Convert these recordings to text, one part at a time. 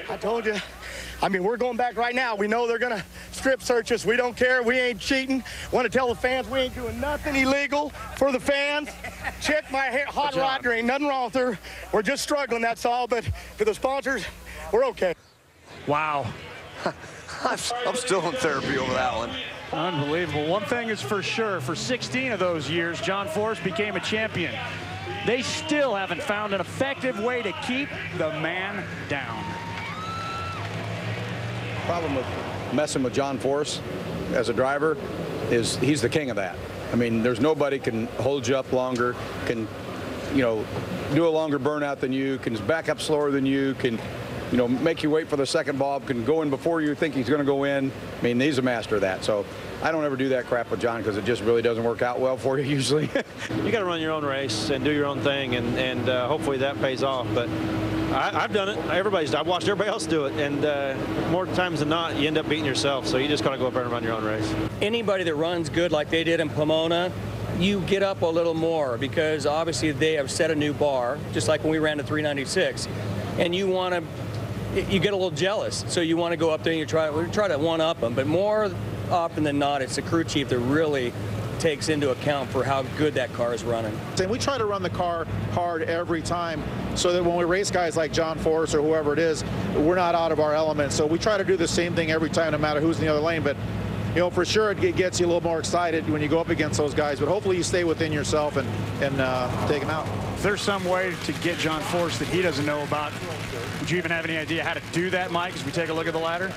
I told you. I mean, we're going back right now. We know they're going to strip search us. We don't care. We ain't cheating. Want to tell the fans we ain't doing nothing illegal for the fans. Check my hot rod. There ain't nothing wrong with her. We're just struggling, that's all. But for the sponsors, we're okay. Wow. I'm still in therapy over that one. Unbelievable. One thing is for sure, for 16 of those years, John Force became a champion. They still haven't found an effective way to keep the man down. Problem with messing with John Force as a driver is he's the king of that. I mean, there's nobody can hold you up longer, can, you know, do a longer burnout than you, can back up slower than you, can, you know, make you wait for the second bob, can go in before you think he's going to go in. I mean, he's a master of that. So I don't ever do that crap with John because it just really doesn't work out well for you usually. You got to run your own race and do your own thing, and hopefully that pays off. But I've done it. I've watched everybody else do it, and more times than not, you end up beating yourself. So you just got to go up there and run your own race. Anybody that runs good like they did in Pomona, you get up a little more because obviously they have set a new bar, just like when we ran to 396, and you get a little jealous, so you want to go up there and you try to one-up them. But more often than not, it's the crew chief that really takes into account for how good that car is running. And we try to run the car hard every time so that when we race guys like John Force or whoever it is, we're not out of our element. So we try to do the same thing every time, no matter who's in the other lane. But, you know, for sure it gets you a little more excited when you go up against those guys. But hopefully you stay within yourself and take them out. If there's some way to get John Force that he doesn't know about, would you even have any idea how to do that, Mike, as we take a look at the ladder?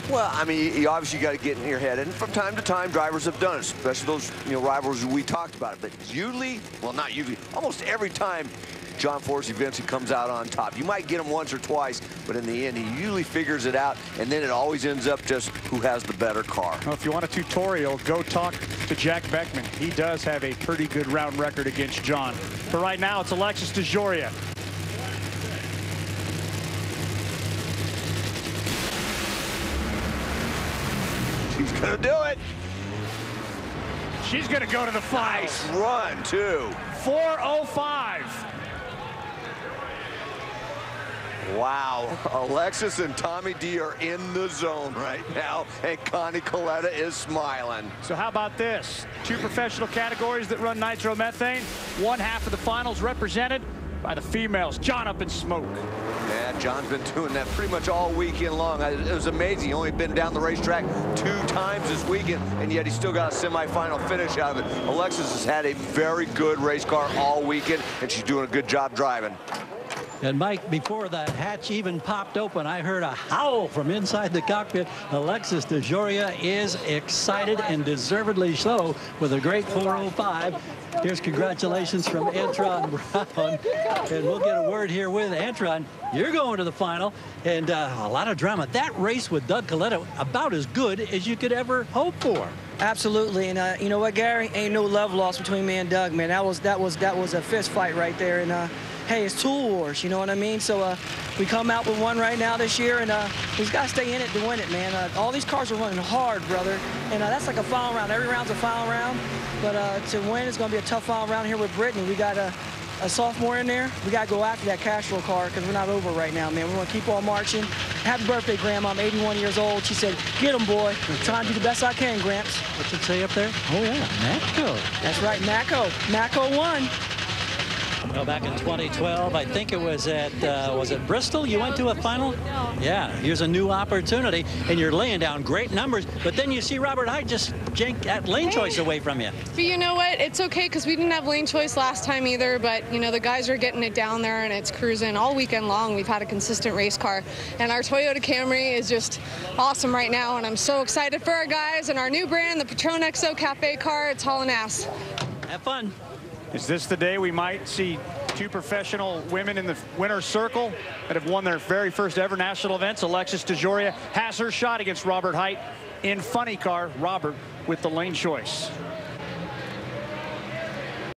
Well, I mean, you obviously got to get in your head, and from time to time, drivers have done it, especially those, you know, rivals we talked about. But usually, well, not usually, almost every time, John Force eventually comes out on top. You might get him once or twice, but in the end, he usually figures it out, and then it always ends up just who has the better car. Well, if you want a tutorial, go talk to Jack Beckman. He does have a pretty good round record against John. But right now, it's Alexis DeJoria. She's gonna do it. She's gonna go to the finals. Nice run, too. 4:05. Wow, Alexis and Tommy D are in the zone right now, and Connie Coletta is smiling. So how about this? 2 professional categories that run nitromethane. One half of the finals represented by the females. John up in smoke. Yeah, John's been doing that pretty much all weekend long. It was amazing. He only been down the racetrack 2 times this weekend, and yet he still got a semifinal finish out of it. Alexis has had a very good race car all weekend, and she's doing a good job driving. And Mike, before the hatch even popped open, I heard a howl from inside the cockpit. Alexis DeJoria is excited, and deservedly so, with a great 4:05. Here's congratulations from Antron Brown. And we'll get a word here with Antron. You're going to the final, and a lot of drama. That race with Doug Coletta, about as good as you could ever hope for. Absolutely, and you know what, Gary? Ain't no love lost between me and Doug, man. That was a fist fight right there, and hey, it's tool wars, you know what I mean? So we come out with one right now this year, and we've got to stay in it to win it, man. All these cars are running hard, brother, and that's like a final round. Every round's a final round, but to win, it's going to be a tough final round here with Brittany. We got a sophomore in there. We got to go after that Castro car because we're not over right now, man. We want to keep on marching. Happy birthday, Grandma. I'm 81 years old. She said, get him, boy. I'm trying to do the best I can, Gramps. What's it say up there? Oh, yeah, Matco. That's right, Matco. Matco won. Well, back in 2012, I think it was at Bristol you went to a final? Yeah, here's a new opportunity, and you're laying down great numbers, but then you see Robert Hyde just jank that lane choice away from you. But you know what? It's okay because we didn't have lane choice last time either, but, you know, the guys are getting it down there, and it's cruising. All weekend long, we've had a consistent race car, and our Toyota Camry is just awesome right now, and I'm so excited for our guys and our new brand, the Patron XO Cafe car. It's hauling ass. Have fun. Is this the day we might see 2 professional women in the winner's circle that have won their very first ever national events? Alexis DeJoria has her shot against Robert Height in funny car. Robert with the lane choice.